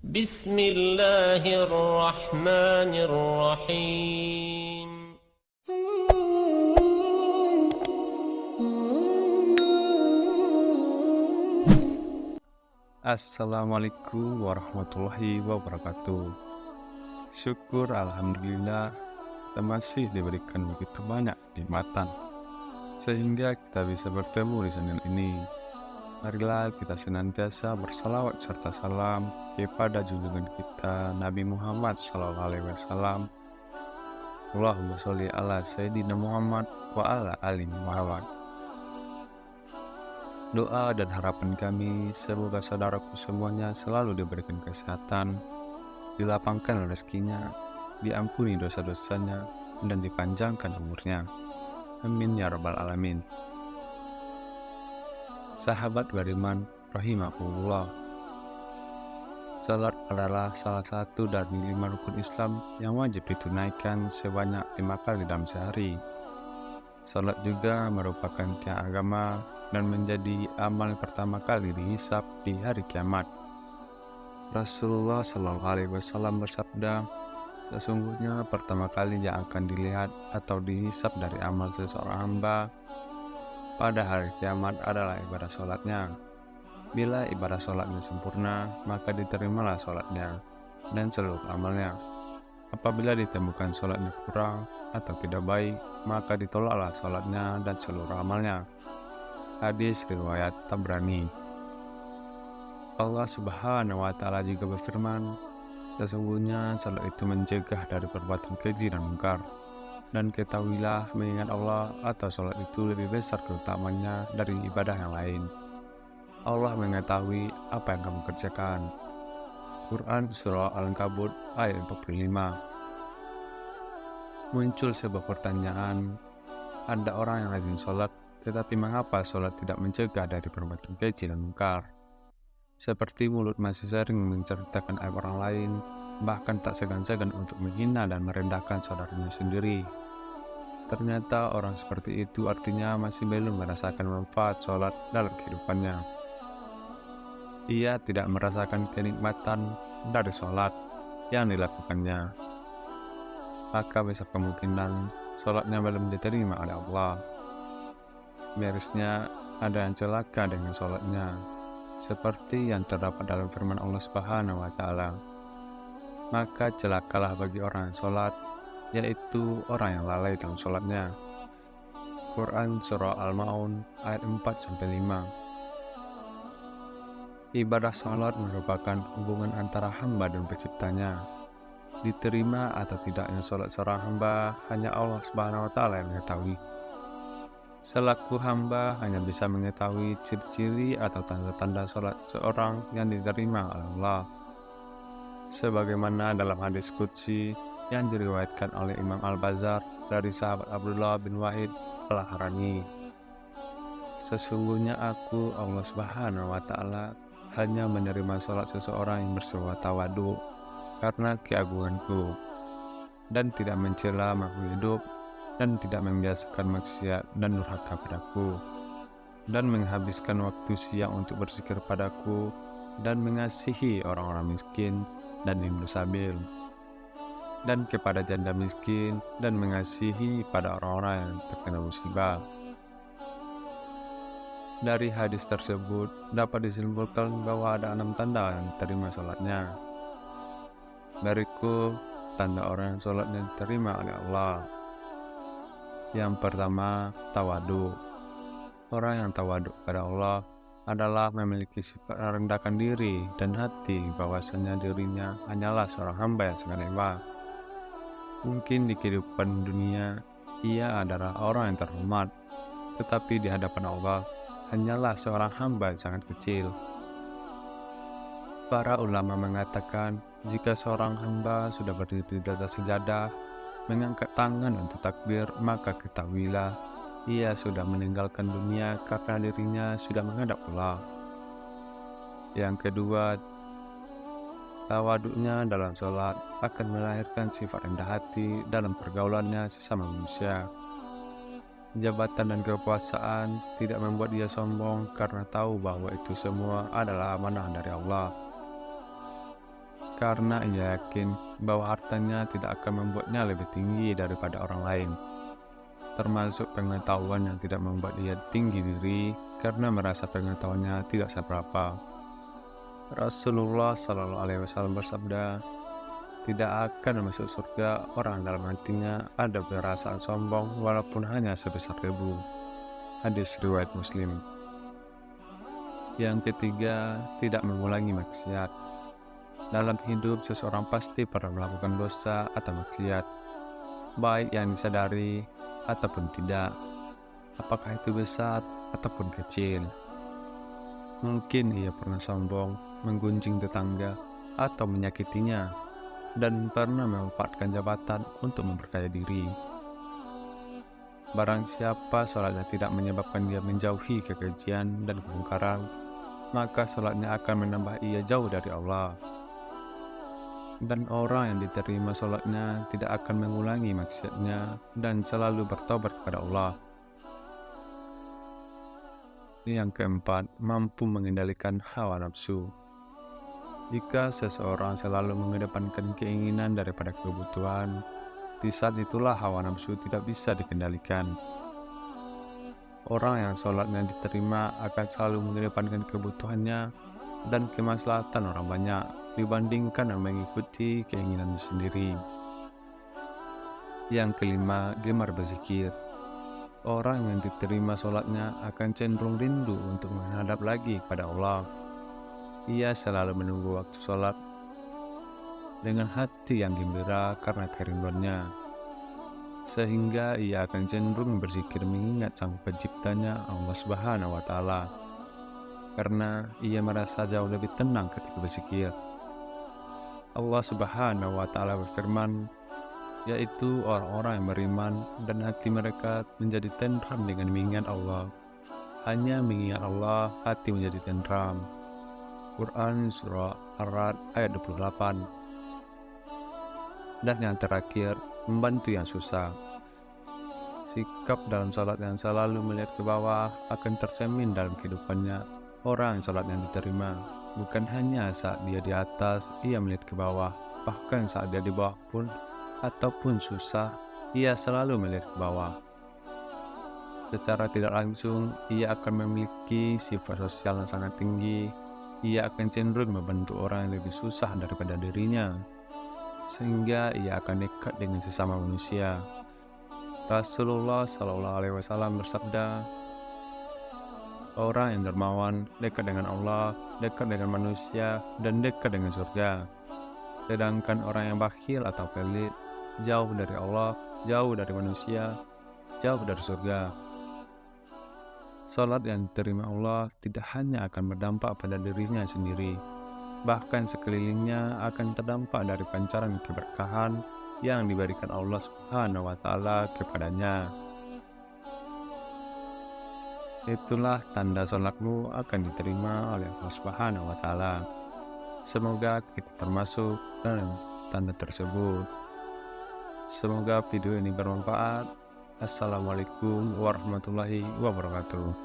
Bismillahirrahmanirrahim. Assalamualaikum warahmatullahi wabarakatuh. Syukur alhamdulillah kita masih diberikan begitu banyak nikmatan sehingga kita bisa bertemu di Senin ini. Marilah kita senantiasa bersalawat serta salam kepada junjungan kita Nabi Muhammad SAW. Allahumma sholli ala Sayyidina Muhammad wa ala ali Muhammad. Doa dan harapan kami semoga saudaraku semuanya selalu diberikan kesehatan, dilapangkan rezekinya, diampuni dosa-dosanya, dan dipanjangkan umurnya. Amin ya rabbal alamin. Sahabat beriman rahimahullah, salat adalah salah satu dari 5 rukun Islam yang wajib ditunaikan sebanyak 5 kali dalam sehari. Salat juga merupakan tiang agama dan menjadi amal pertama kali dihisab di hari kiamat. Rasulullah SAW bersabda, sesungguhnya pertama kali yang akan dilihat atau dihisab dari amal seseorang hamba pada hari kiamat adalah ibadah sholatnya. Bila ibadah sholatnya sempurna, maka diterimalah sholatnya dan seluruh amalnya. Apabila ditemukan sholatnya kurang atau tidak baik, maka ditolaklah sholatnya dan seluruh amalnya. Hadis riwayat Tabrani. Allah Subhanahu wa Ta'ala juga berfirman, sesungguhnya salat itu mencegah dari perbuatan keji dan mungkar. Dan ketahuilah, mengingat Allah atau salat itu lebih besar keutamaannya dari ibadah yang lain. Allah mengetahui apa yang kamu kerjakan. Quran Surah Al-Ankabut ayat 45. Muncul sebuah pertanyaan, ada orang yang rajin sholat, tetapi mengapa sholat tidak mencegah dari perbuatan keji dan mungkar? Seperti mulut masih sering menceritakan aib orang lain, bahkan tak segan-segan untuk menghina dan merendahkan saudaranya sendiri. Ternyata orang seperti itu artinya masih belum merasakan manfaat sholat dalam kehidupannya. Ia tidak merasakan kenikmatan dari sholat yang dilakukannya. Maka besar kemungkinan sholatnya belum diterima oleh Allah. Mirisnya, ada yang celaka dengan sholatnya, seperti yang terdapat dalam firman Allah Subhanahu wa Ta'ala. Maka celakalah bagi orang yang sholat, yaitu orang yang lalai dalam sholatnya. Quran Surah Al-Ma'un ayat 4-5. Ibadah sholat merupakan hubungan antara hamba dan penciptanya. Diterima atau tidaknya sholat seorang hamba hanya Allah Subhanahu wa Ta'ala yang mengetahui. Selaku hamba hanya bisa mengetahui ciri-ciri atau tanda-tanda sholat seorang yang diterima oleh Allah. Sebagaimana dalam hadis qudsi yang diriwayatkan oleh Imam Al-Bazzar dari sahabat Abdullah bin Wahid Al-Harani. Sesungguhnya aku, Allah Subhanahu wa Ta'ala, hanya menerima sholat seseorang yang bersifat tawadu karena keagunganku, dan tidak mencela makhluk hidup, dan tidak membiasakan maksiat dan durhaka padaku, dan menghabiskan waktu siang untuk berzikir padaku, dan mengasihi orang-orang miskin dan ibnu sabil, dan kepada janda miskin, dan mengasihi pada orang-orang yang terkena musibah. Dari hadis tersebut dapat disimpulkan bahwa ada 6 tanda yang diterima sholatnya. Berikut tanda orang yang sholatnya diterima oleh Allah. Yang pertama, tawadu. Orang yang tawadu kepada Allah adalah memiliki sifat merendahkan diri dan hati bahwasanya dirinya hanyalah seorang hamba yang sangat lemah. Mungkin di kehidupan dunia ia adalah orang yang terhormat, tetapi di hadapan Allah hanyalah seorang hamba yang sangat kecil. Para ulama mengatakan, jika seorang hamba sudah berdiri di atas sejadah, mengangkat tangan untuk takbir, maka ketahuilah ia sudah meninggalkan dunia karena dirinya sudah menghadap Allah. Yang kedua, tawaduknya dalam sholat akan melahirkan sifat rendah hati dalam pergaulannya sesama manusia. Jabatan dan kekuasaan tidak membuat dia sombong karena tahu bahwa itu semua adalah amanah dari Allah. karena ia yakin bahwa hartanya tidak akan membuatnya lebih tinggi daripada orang lain, termasuk pengetahuan yang tidak membuat ia tinggi diri karena merasa pengetahuannya tidak seberapa. Rasulullah Shallallahu Alaihi Wasallam bersabda, tidak akan masuk surga orang dalam hatinya ada perasaan sombong walaupun hanya sebesar debu. Hadis riwayat Muslim. Yang ketiga, tidak mengulangi maksiat. Dalam hidup, seseorang pasti pernah melakukan dosa atau maksiat, baik yang disadari ataupun tidak, apakah itu besar ataupun kecil. Mungkin ia pernah sombong, menggunjing tetangga, atau menyakitinya, dan pernah memanfaatkan jabatan untuk memperkaya diri. Barang siapa sholatnya tidak menyebabkan dia menjauhi kekejian dan kemungkaran, maka sholatnya akan menambah ia jauh dari Allah. Dan orang yang diterima sholatnya tidak akan mengulangi maksiatnya dan selalu bertobat kepada Allah. Yang keempat, mampu mengendalikan hawa nafsu. Jika seseorang selalu mengedepankan keinginan daripada kebutuhan, di saat itulah hawa nafsu tidak bisa dikendalikan. Orang yang sholatnya diterima akan selalu mengedepankan kebutuhannya dan kemaslahatan orang banyak dibandingkan yang mengikuti keinginannya sendiri. Yang kelima, gemar berzikir. Orang yang diterima sholatnya akan cenderung rindu untuk menghadap lagi kepada Allah. Ia selalu menunggu waktu sholat dengan hati yang gembira karena kerinduannya, sehingga ia akan cenderung berzikir mengingat sang penciptanya Allah Subhanahu wa Ta'ala, karena ia merasa jauh lebih tenang ketika berzikir. Allah Subhanahu wa Ta'ala berfirman, yaitu orang-orang yang beriman dan hati mereka menjadi tentram dengan mengingat Allah. Hanya mengingat Allah, hati menjadi tentram. Quran Surah Ar-Ra'd ayat 28. Dan yang terakhir, membantu yang susah. Sikap dalam salat yang selalu melihat ke bawah akan tercermin dalam kehidupannya. Orang yang salatnya diterima, bukan hanya saat dia di atas, ia melihat ke bawah. Bahkan saat dia di bawah pun, ataupun susah, ia selalu melihat ke bawah. Secara tidak langsung, ia akan memiliki sifat sosial yang sangat tinggi. Ia akan cenderung membantu orang yang lebih susah daripada dirinya, sehingga ia akan dekat dengan sesama manusia. Rasulullah Shallallahu Alaihi Wasallam bersabda, orang yang dermawan dekat dengan Allah, dekat dengan manusia, dan dekat dengan surga. Sedangkan orang yang bakhil atau pelit, jauh dari Allah, jauh dari manusia, jauh dari surga. Salat yang diterima Allah tidak hanya akan berdampak pada dirinya sendiri, bahkan sekelilingnya akan terdampak dari pancaran keberkahan yang diberikan Allah Subhanahu wa Ta'ala kepadanya. Itulah tanda salatmu akan diterima oleh Allah Subhanahu wa Ta'ala. Semoga kita termasuk dalam tanda tersebut. Semoga video ini bermanfaat. Assalamualaikum warahmatullahi wabarakatuh.